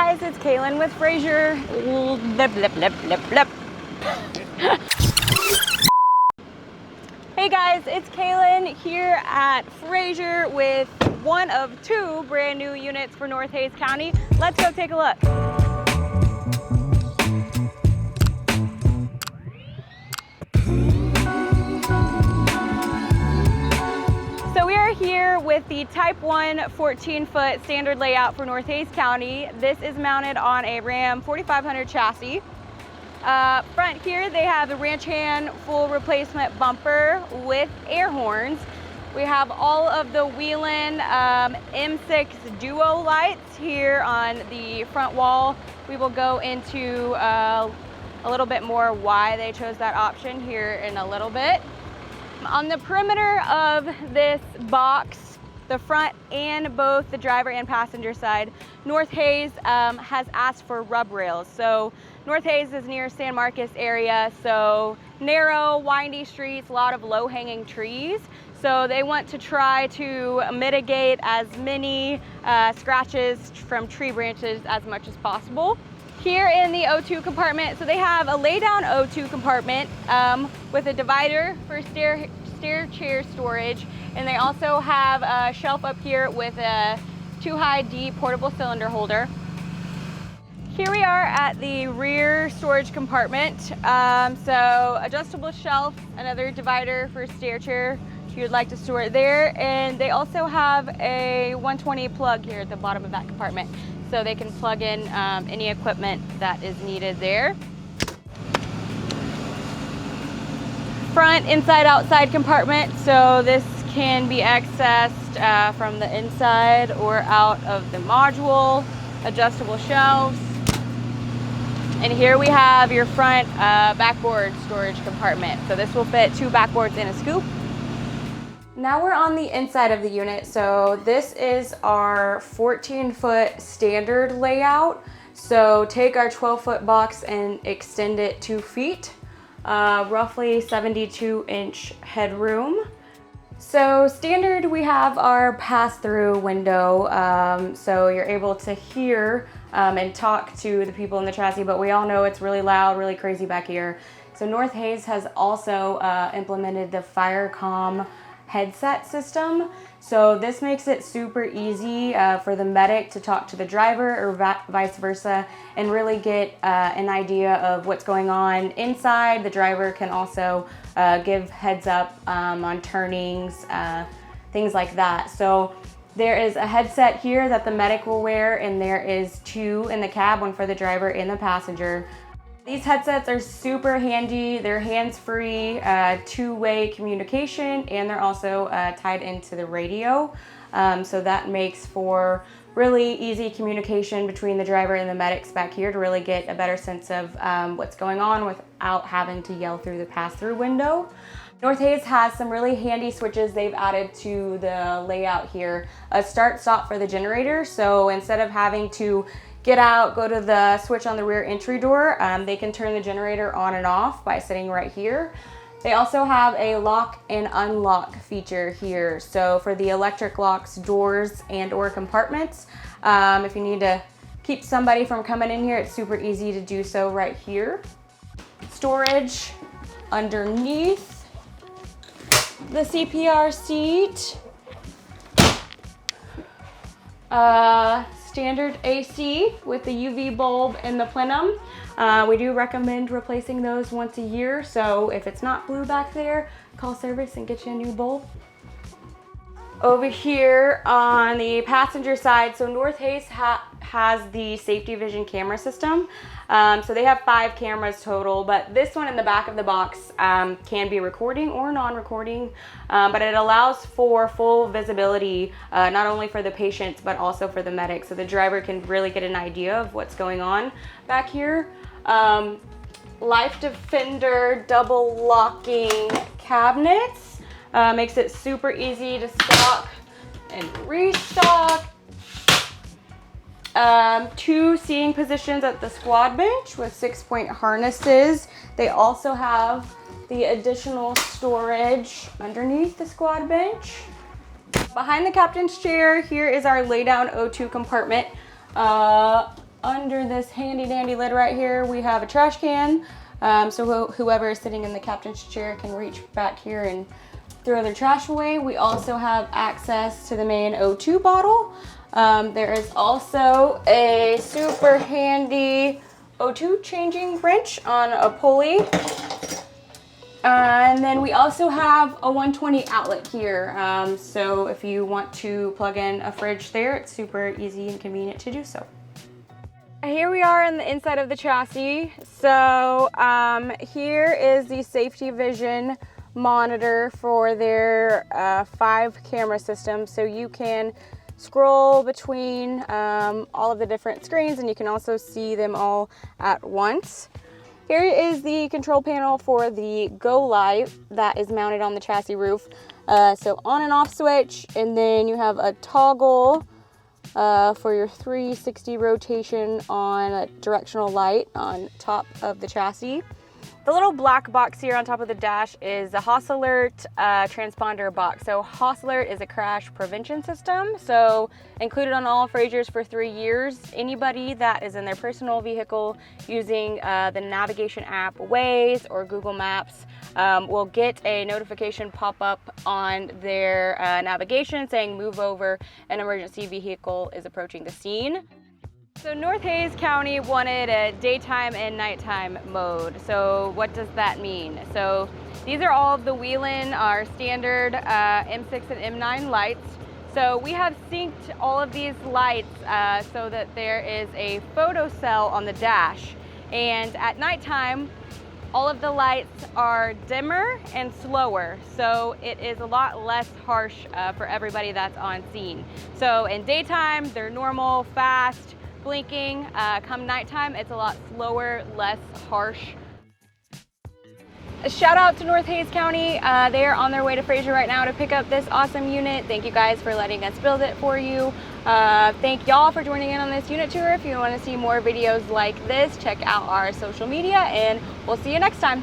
guys, it's Kalyn with Frazer. Hey guys, it's Kalyn here at Frazer with one of two brand new units for North Hays County. Let's go take a look. So we are here with the Type 1 14-foot standard layout for North Hays County. This is mounted on a Ram 4500 chassis. Front here, they have the ranch hand full replacement bumper with air horns. We have all of the Whelen M6 duo lights here on the front wall. We will go into a little bit more why they chose that option here in a little bit. On the perimeter of this box, the front and both the driver and passenger side, North Hays has asked for rub rails. So North Hays is near San Marcos area, so narrow, windy streets, a lot of low-hanging trees. So they want to try to mitigate as many scratches from tree branches as much as possible. Here in the O2 compartment, so they have a lay-down O2 compartment with a divider for stair chair storage, and they also have a shelf up here with a 2-high D portable cylinder holder. Here we are at the rear storage compartment. So adjustable shelf, another divider for stair chair if you'd like to store it there, and they also have a 120 plug here at the bottom of that compartment, so they can plug in any equipment that is needed there. Front, inside, outside compartment, so this can be accessed from the inside or out of the module. Adjustable shelves. And here we have your front backboard storage compartment. So this will fit 2 backboards in a scoop. Now we're on the inside of the unit. So this is our 14-foot standard layout. So take our 12-foot box and extend it 2 feet, roughly 72-inch headroom. So standard, we have our pass-through window, so you're able to hear and talk to the people in the chassis, but we all know it's really loud, really crazy back here. So North Hays has also implemented the Firecom headset system. So this makes it super easy for the medic to talk to the driver or vice versa and really get an idea of what's going on inside. The driver can also give heads up on turnings, things like that. So there is a headset here that the medic will wear, and there is 2 in the cab, one for the driver and the passenger. These headsets are super handy. They're hands-free, 2-way communication, and they're also tied into the radio. So that makes for really easy communication between the driver and the medics back here to really get a better sense of what's going on without having to yell through the pass-through window. North Hays has some really handy switches they've added to the layout here. A start-stop for the generator, so instead of having to get out, go to the switch on the rear entry door, they can turn the generator on and off by sitting right here. They also have a lock and unlock feature here. So for the electric locks, doors, and or compartments, if you need to keep somebody from coming in here, it's super easy to do so right here. Storage underneath the CPR seat. Standard AC with the UV bulb and the plenum. We do recommend replacing those once a year, so if it's not blue back there, call service and get you a new bulb. Over here on the passenger side, so North Hays has the safety vision camera system. So they have 5 cameras total, but this one in the back of the box can be recording or non-recording, but it allows for full visibility, not only for the patients, but also for the medics. So the driver can really get an idea of what's going on back here. LifeDefender double locking cabinets. Makes it super easy to stock and restock. 2 seating positions at the squad bench with 6-point harnesses. They also have the additional storage underneath the squad bench. Behind the captain's chair, here is our lay-down O2 compartment. under this handy dandy lid right here, we have a trash can. So whoever is sitting in the captain's chair can reach back here and throw their trash away. We also have access to the main O2 bottle. There is also a super handy O2 changing wrench on a pulley. And then we also have a 120 outlet here. So if you want to plug in a fridge there, it's super easy and convenient to do so. Here we are on the inside of the chassis. So here is the safety vision monitor for their 5 camera system. So you can scroll between all of the different screens, and you can also see them all at once. Here is the control panel for the GoLight that is mounted on the chassis roof. So on and off switch, and then you have a toggle for your 360 rotation on a directional light on top of the chassis. The little black box here on top of the dash is the Hoss Alert transponder box. So Hoss Alert is a crash prevention system. So included on all Frazers for 3 years. Anybody that is in their personal vehicle using the navigation app Waze or Google Maps will get a notification pop up on their navigation saying move over, an emergency vehicle is approaching the scene. So North Hays County wanted a daytime and nighttime mode. So what does that mean? So these are all of the Whelen, our standard M6 and M9 lights. So we have synced all of these lights so that there is a photo cell on the dash. And at nighttime, all of the lights are dimmer and slower. So it is a lot less harsh for everybody that's on scene. So in daytime, they're normal, fast, blinking. Come nighttime, it's a lot slower, less harsh. A shout out to North Hays County. They are on their way to Frazer right now to pick up this awesome unit. Thank you guys for letting us build it for you. Thank y'all for joining in on this unit tour. If you want to see more videos like this, check out our social media, and we'll see you next time.